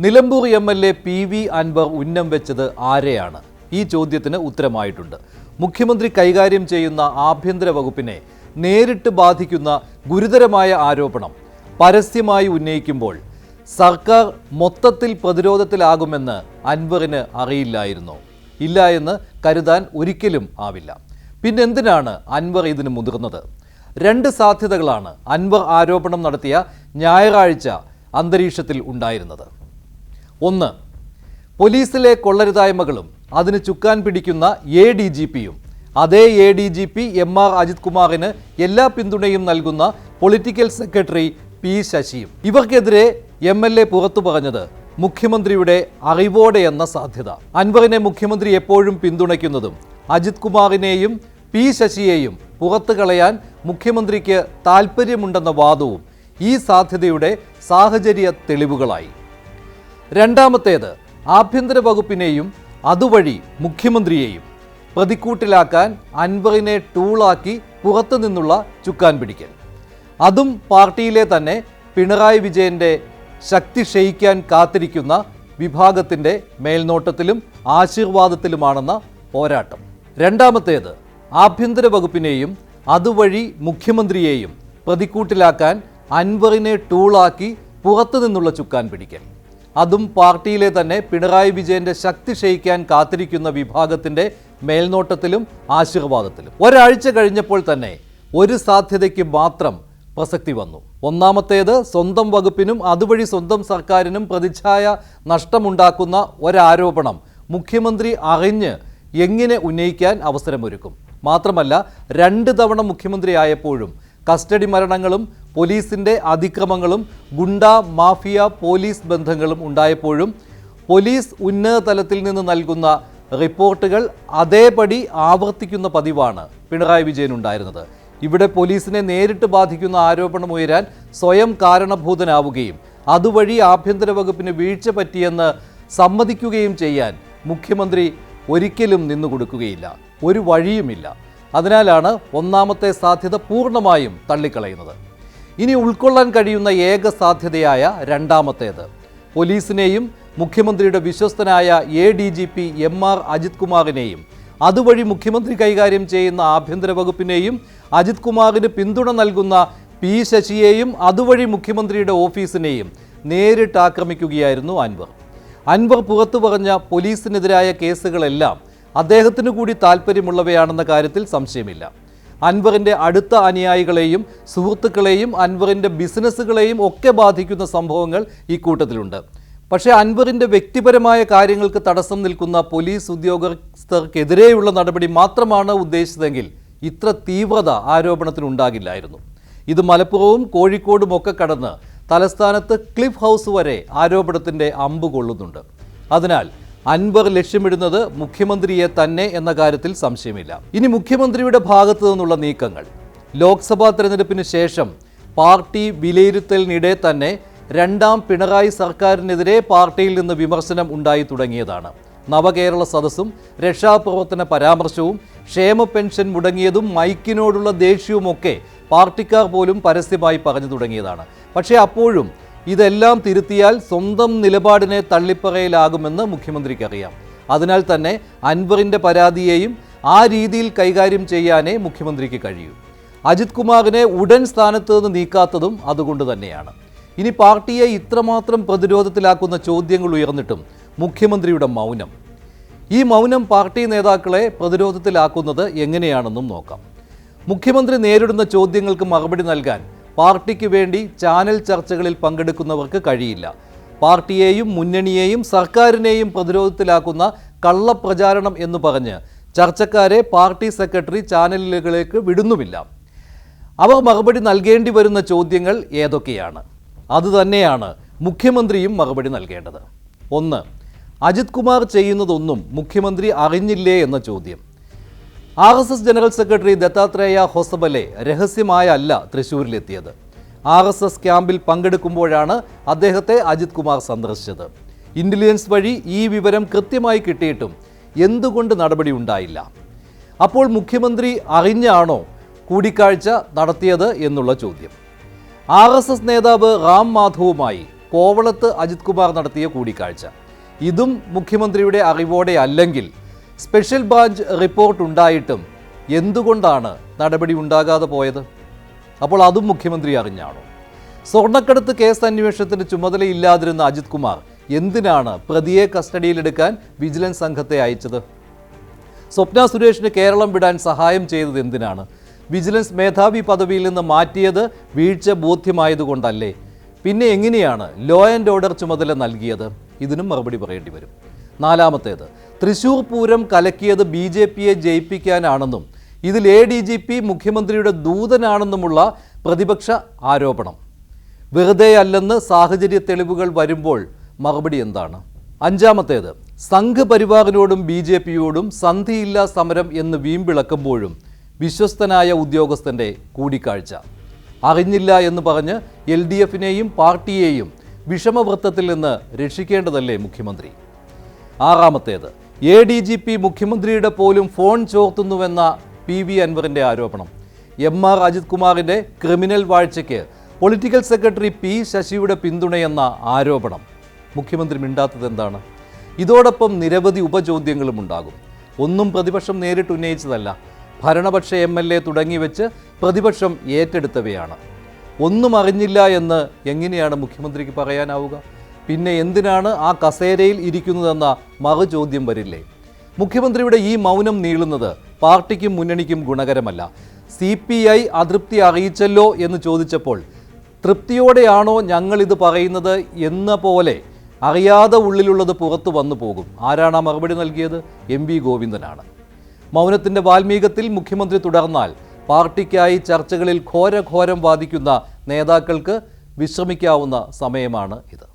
Nilambur MLA. PV. Anwar ഉന്നം വെച്ചത് ആരെയാണ്? ഈ ചോദ്യത്തിന് ഉത്തരമായിട്ടുണ്ട്. മുഖ്യമന്ത്രി കൈകാര്യം ചെയ്യുന്ന ആഭ്യന്തര വകുപ്പിനെ നേരിട്ട് ബാധിക്കുന്ന ഗുരുതരമായ ആരോപണം പരസ്യമായി ഉന്നയിക്കുമ്പോൾ സർക്കാർ മൊത്തത്തിൽ പ്രതിരോധത്തിലാകുമെന്ന് അൻവറിന് അറിയില്ലായിരുന്നോ? ഇല്ല എന്ന് കരുതാൻ ഒരിക്കലും ആവില്ല. പിന്നെന്തിനാണ് അൻവർ ഇതിന് മുതിർന്നത്? രണ്ട് സാധ്യതകളാണ് അൻവർ ആരോപണം നടത്തിയ ഞായറാഴ്ച അന്തരീക്ഷത്തിൽ ഉണ്ടായിരുന്നത്. ഒന്ന്, പോലീസിലെ കൊള്ളരുതായ്മകളും അതിന് ചുക്കാൻ പിടിക്കുന്ന ADGPയും അതേ ADGP MR അജിത് കുമാറിന് എല്ലാ പിന്തുണയും നൽകുന്ന പൊളിറ്റിക്കൽ സെക്രട്ടറി P. ശശിയും. ഇവർക്കെതിരെ MLA പുറത്തു പറഞ്ഞത് മുഖ്യമന്ത്രിയുടെ അറിവോടെ എന്ന സാധ്യത. അൻവറിനെ മുഖ്യമന്ത്രി എപ്പോഴും പിന്തുണയ്ക്കുന്നതും അജിത് കുമാറിനെയും P. ശശിയെയും പുറത്തു കളയാൻ മുഖ്യമന്ത്രിക്ക് താൽപ്പര്യമുണ്ടെന്ന വാദവും ഈ സാധ്യതയുടെ സാഹചര്യ തെളിവുകളായി. രണ്ടാമത്തേത്, ആഭ്യന്തര വകുപ്പിനെയും അതുവഴി മുഖ്യമന്ത്രിയെയും പ്രതിക്കൂട്ടിലാക്കാൻ അൻവറിനെ ടൂളാക്കി പുറത്തു നിന്നുള്ള ചുക്കാൻ പിടിക്കൽ. അതും പാർട്ടിയിലെ തന്നെ പിണറായി വിജയൻ്റെ ശക്തി ക്ഷയിക്കാൻ കാത്തിരിക്കുന്ന വിഭാഗത്തിൻ്റെ മേൽനോട്ടത്തിലും ആശീർവാദത്തിലുമാണെന്ന പോരാട്ടം. രണ്ടാമത്തേത്, ആഭ്യന്തര വകുപ്പിനെയും അതുവഴി മുഖ്യമന്ത്രിയെയും പ്രതിക്കൂട്ടിലാക്കാൻ അൻവറിനെ ടൂളാക്കി പുറത്തു നിന്നുള്ള ചുക്കാൻ പിടിക്കൽ. അതും പാർട്ടിയിലെ തന്നെ പിണറായി വിജയൻ്റെ ശക്തി ക്ഷയിക്കാൻ കാത്തിരിക്കുന്ന വിഭാഗത്തിൻ്റെ മേൽനോട്ടത്തിലും ആശീർവാദത്തിലും. ഒരാഴ്ച കഴിഞ്ഞപ്പോൾ തന്നെ ഒരു സാധ്യതയ്ക്ക് മാത്രം പ്രസക്തി വന്നു. ഒന്നാമത്തേത്, സ്വന്തം വകുപ്പിനും അതുവഴി സ്വന്തം സർക്കാരിനും പ്രതിച്ഛായ നഷ്ടമുണ്ടാക്കുന്ന ഒരാരോപണം മുഖ്യമന്ത്രി അറിഞ്ഞ് എങ്ങനെ ഉന്നയിക്കാൻ അവസരമൊരുക്കും. മാത്രമല്ല, 2 തവണ മുഖ്യമന്ത്രിയായപ്പോഴും കസ്റ്റഡി മരണങ്ങളും പോലീസിൻ്റെ അതിക്രമങ്ങളും ഗുണ്ട മാഫിയ പോലീസ് ബന്ധങ്ങളും ഉണ്ടായപ്പോഴും പോലീസ് ഉന്നത തലത്തിൽ നിന്ന് നൽകുന്ന റിപ്പോർട്ടുകൾ അതേപടി ആവർത്തിക്കുന്ന പതിവാണ് പിണറായി വിജയൻ ഉണ്ടായിരുന്നത്. ഇവിടെ പോലീസിനെ നേരിട്ട് ബാധിക്കുന്ന ആരോപണം ഉയരാൻ സ്വയം കാരണഭൂതനാവുകയും അതുവഴി ആഭ്യന്തര വകുപ്പിന് വീഴ്ച പറ്റിയെന്ന് സമ്മതിക്കുകയും ചെയ്യാൻ മുഖ്യമന്ത്രി ഒരിക്കലും നിന്നുകൊടുക്കുകയില്ല. ഒരു വഴിയുമില്ല. അതിനാലാണ് ഒന്നാമത്തെ സാധ്യത പൂർണ്ണമായും തള്ളിക്കളയുന്നത്. ഇനി ഉൾക്കൊള്ളാൻ കഴിയുന്ന ഏക സാധ്യതയായ രണ്ടാമത്തേത്, പോലീസിനെയും മുഖ്യമന്ത്രിയുടെ വിശ്വസ്തനായ ADGP MR അജിത് കുമാറിനെയും അതുവഴി മുഖ്യമന്ത്രി കൈകാര്യം ചെയ്യുന്ന ആഭ്യന്തര വകുപ്പിനെയും അജിത് കുമാറിന് പിന്തുണ നൽകുന്ന P. ശശിയെയും അതുവഴി മുഖ്യമന്ത്രിയുടെ ഓഫീസിനെയും നേരിട്ട് ആക്രമിക്കുകയായിരുന്നു അൻവർ. അൻവർ പുറത്തു പറഞ്ഞ പോലീസിനെതിരായ കേസുകളെല്ലാം അദ്ദേഹത്തിന് കൂടി താല്പര്യമുള്ളവയാണെന്ന കാര്യത്തിൽ സംശയമില്ല. അൻവറിൻ്റെ അടുത്ത അനുയായികളെയും സുഹൃത്തുക്കളെയും അൻവറിൻ്റെ ബിസിനസ്സുകളെയും ഒക്കെ ബാധിക്കുന്ന സംഭവങ്ങൾ ഈ കൂട്ടത്തിലുണ്ട്. പക്ഷേ അൻവറിൻ്റെ വ്യക്തിപരമായ കാര്യങ്ങൾക്ക് തടസ്സം നിൽക്കുന്ന പോലീസ് ഉദ്യോഗസ്ഥർക്കെതിരെയുള്ള നടപടി മാത്രമാണ് ഉദ്ദേശിച്ചതെങ്കിൽ ഇത്ര തീവ്രത ആരോപണത്തിനുണ്ടാകില്ലായിരുന്നു. ഇത് മലപ്പുറവും കോഴിക്കോടും ഒക്കെ കടന്ന് തലസ്ഥാനത്ത് ക്ലിഫ് ഹൗസ് വരെ ആരോപണത്തിൻ്റെ അമ്പ് കൊള്ളുന്നുണ്ട്. അതിനാൽ അൻവർ ലക്ഷ്യമിടുന്നത് മുഖ്യമന്ത്രിയെ തന്നെ എന്ന കാര്യത്തിൽ സംശയമില്ല. ഇനി മുഖ്യമന്ത്രിയുടെ ഭാഗത്തു നിന്നുള്ള നീക്കങ്ങൾ. ലോക്സഭാ തെരഞ്ഞെടുപ്പിന് ശേഷം പാർട്ടി വിലയിരുത്തലിനിടെ തന്നെ രണ്ടാം പിണറായി സർക്കാരിനെതിരെ പാർട്ടിയിൽ നിന്ന് വിമർശനം ഉണ്ടായി തുടങ്ങിയതാണ്. നവകേരള സദസ്സും രക്ഷാപ്രവർത്തന പരാമർശവും ക്ഷേമ പെൻഷൻ മുടങ്ങിയതും മൈക്കിനോടുള്ള ദേഷ്യവുമൊക്കെ പാർട്ടിക്കാർ പോലും പരസ്യമായി പറഞ്ഞു തുടങ്ങിയതാണ്. പക്ഷേ അപ്പോഴും ഇതെല്ലാം തിരുത്തിയാൽ സ്വന്തം നിലപാടിനെ തള്ളിപ്പറയലാകുമെന്ന് മുഖ്യമന്ത്രിക്കറിയാം. അതിനാൽ തന്നെ അൻവറിൻ്റെ പരാതിയെയും ആ രീതിയിൽ കൈകാര്യം ചെയ്യാനേ മുഖ്യമന്ത്രിക്ക് കഴിയൂ. അജിത് കുമാറിനെ ഉടൻ സ്ഥാനത്ത് നിന്ന് നീക്കാത്തതും അതുകൊണ്ട് തന്നെയാണ്. ഇനി പാർട്ടിയെ ഇത്രമാത്രം പ്രതിരോധത്തിലാക്കുന്ന ചോദ്യങ്ങൾ ഉയർന്നിട്ടും മുഖ്യമന്ത്രിയുടെ മൗനം. ഈ മൗനം പാർട്ടി നേതാക്കളെ പ്രതിരോധത്തിലാക്കുന്നത് എങ്ങനെയാണെന്നും നോക്കാം. മുഖ്യമന്ത്രി നേരിടുന്ന ചോദ്യങ്ങൾക്ക് മറുപടി നൽകാൻ പാർട്ടിക്ക് വേണ്ടി ചാനൽ ചർച്ചകളിൽ പങ്കെടുക്കുന്നവർക്ക് കഴിയില്ല. പാർട്ടിയെയും മുന്നണിയെയും സർക്കാരിനെയും പ്രതിരോധത്തിലാക്കുന്ന കള്ളപ്രചാരണം എന്ന് പറഞ്ഞ് ചർച്ചക്കാരെ പാർട്ടി സെക്രട്ടറി ചാനലുകളിലേക്ക് വിടുന്നുമില്ല. അവർ മറുപടി നൽകേണ്ടി വരുന്ന ചോദ്യങ്ങൾ ഏതൊക്കെയാണ്? അതുതന്നെയാണ് മുഖ്യമന്ത്രിയും മറുപടി നൽകേണ്ടത്. 1, അജിത് കുമാർ ചെയ്യുന്നതൊന്നും മുഖ്യമന്ത്രി അറിഞ്ഞില്ലേ എന്ന ചോദ്യം. RSS general secretary Dattatreya Hosabale രഹസ്യമായല്ല തൃശ്ശൂരിലെത്തിയത്. RSS ക്യാമ്പിൽ പങ്കെടുക്കുമ്പോഴാണ് അദ്ദേഹത്തെ അജിത് കുമാർ സന്ദർശിച്ചത്. ഇൻ്റലിജൻസ് വഴി ഈ വിവരം കൃത്യമായി കിട്ടിയിട്ടും എന്തുകൊണ്ട് നടപടി ഉണ്ടായില്ല? അപ്പോൾ മുഖ്യമന്ത്രി അറിഞ്ഞാണോ കൂടിക്കാഴ്ച നടത്തിയത് എന്നുള്ള ചോദ്യം. RSS നേതാവ് റാം മാധവുമായി കോവളത്ത് അജിത് കുമാർ നടത്തിയ കൂടിക്കാഴ്ച. ഇതും മുഖ്യമന്ത്രിയുടെ അറിവോടെ അല്ലെങ്കിൽ സ്പെഷ്യൽ ബ്രാഞ്ച് റിപ്പോർട്ട് ഉണ്ടായിട്ടും എന്തുകൊണ്ടാണ് നടപടി ഉണ്ടാകാതെ പോയത്? അപ്പോൾ അതും മുഖ്യമന്ത്രി അറിഞ്ഞാണോ? സ്വർണ്ണക്കടത്ത് കേസ് അന്വേഷണത്തിന് ചുമതലയില്ലാതിരുന്ന അജിത് കുമാർ എന്തിനാണ് പ്രതിയെ കസ്റ്റഡിയിലെടുക്കാൻ വിജിലൻസ് സംഘത്തെ അയച്ചത്? സ്വപ്ന സുരേഷിന് കേരളം വിടാൻ സഹായം ചെയ്തത് എന്തിനാണ്? വിജിലൻസ് മേധാവി പദവിയിൽ നിന്ന് മാറ്റിയത് വീഴ്ച ബോധ്യമായതുകൊണ്ടല്ലേ? പിന്നെ എങ്ങനെയാണ് ലോ ആൻഡ് ഓർഡർ ചുമതല നൽകിയത്? ഇതിനും മറുപടി പറയേണ്ടി വരും. നാലാമത്തേത്, തൃശൂർ പൂരം കലക്കിയത് BJPയെ ജയിപ്പിക്കാനാണെന്നും ഇതിൽ ADGP മുഖ്യമന്ത്രിയുടെ ദൂതനാണെന്നുമുള്ള പ്രതിപക്ഷ ആരോപണം. വെറുതെ അല്ലെന്ന് സാഹചര്യ തെളിവുകൾ വരുമ്പോൾ മറുപടി എന്താണ്? അഞ്ചാമത്തേത്, സംഘ് പരിവാറിനോടും BJPയോടും സന്ധിയില്ലാ സമരം എന്ന് വീമ്പിളക്കുമ്പോഴും വിശ്വസ്തനായ ഉദ്യോഗസ്ഥൻ്റെ കൂടിക്കാഴ്ച. അറിഞ്ഞില്ല എന്ന് പറഞ്ഞ് LDFനെയും പാർട്ടിയെയും വിഷമവൃത്തത്തിൽ നിന്ന് രക്ഷിക്കേണ്ടതല്ലേ മുഖ്യമന്ത്രി? ആറാമത്തേത്, ADGP മുഖ്യമന്ത്രിയുടെ പോലും ഫോൺ ചോർത്തുന്നുവെന്ന PV അൻവറിൻ്റെ ആരോപണം. MR അജിത് കുമാറിൻ്റെ ക്രിമിനൽ വാഴ്ചയ്ക്ക് പൊളിറ്റിക്കൽ സെക്രട്ടറി P ശശിയുടെ പിന്തുണയെന്ന ആരോപണം. മുഖ്യമന്ത്രി മിണ്ടാത്തത് എന്താണ്? ഇതോടൊപ്പം നിരവധി ഉപചോദ്യങ്ങളും ഉണ്ടാകും. ഒന്നും പ്രതിപക്ഷം നേരിട്ട് ഉന്നയിച്ചതല്ല, ഭരണപക്ഷ MLA തുടങ്ങി വെച്ച് പ്രതിപക്ഷം ഏറ്റെടുത്തവയാണ്. ഒന്നും അറിഞ്ഞില്ല എന്ന് എങ്ങനെയാണ് മുഖ്യമന്ത്രിക്ക് പറയാനാവുക? പിന്നെ എന്തിനാണ് ആ കസേരയിൽ ഇരിക്കുന്നതെന്ന മറുചോദ്യം വരില്ലേ? മുഖ്യമന്ത്രിയുടെ ഈ മൗനം നീളുന്നത് പാർട്ടിക്കും മുന്നണിക്കും ഗുണകരമല്ല. CPI അതൃപ്തി അറിയിച്ചല്ലോ എന്ന് ചോദിച്ചപ്പോൾ തൃപ്തിയോടെയാണോ ഞങ്ങളിത് പറയുന്നത് എന്ന പോലെ അറിയാതെ ഉള്ളിലുള്ളത് പുറത്തു വന്നു പോകും. ആരാണ് ആ മറുപടി നൽകിയത്? MV ഗോവിന്ദനാണ്. മൗനത്തിൻ്റെ വാൽമീകത്തിൽ മുഖ്യമന്ത്രി തുടർന്നാൽ പാർട്ടിക്കായി ചർച്ചകളിൽ ഘോരഘോരം വാദിക്കുന്ന നേതാക്കൾക്ക് വിശ്രമിക്കാവുന്ന സമയമാണ് ഇത്.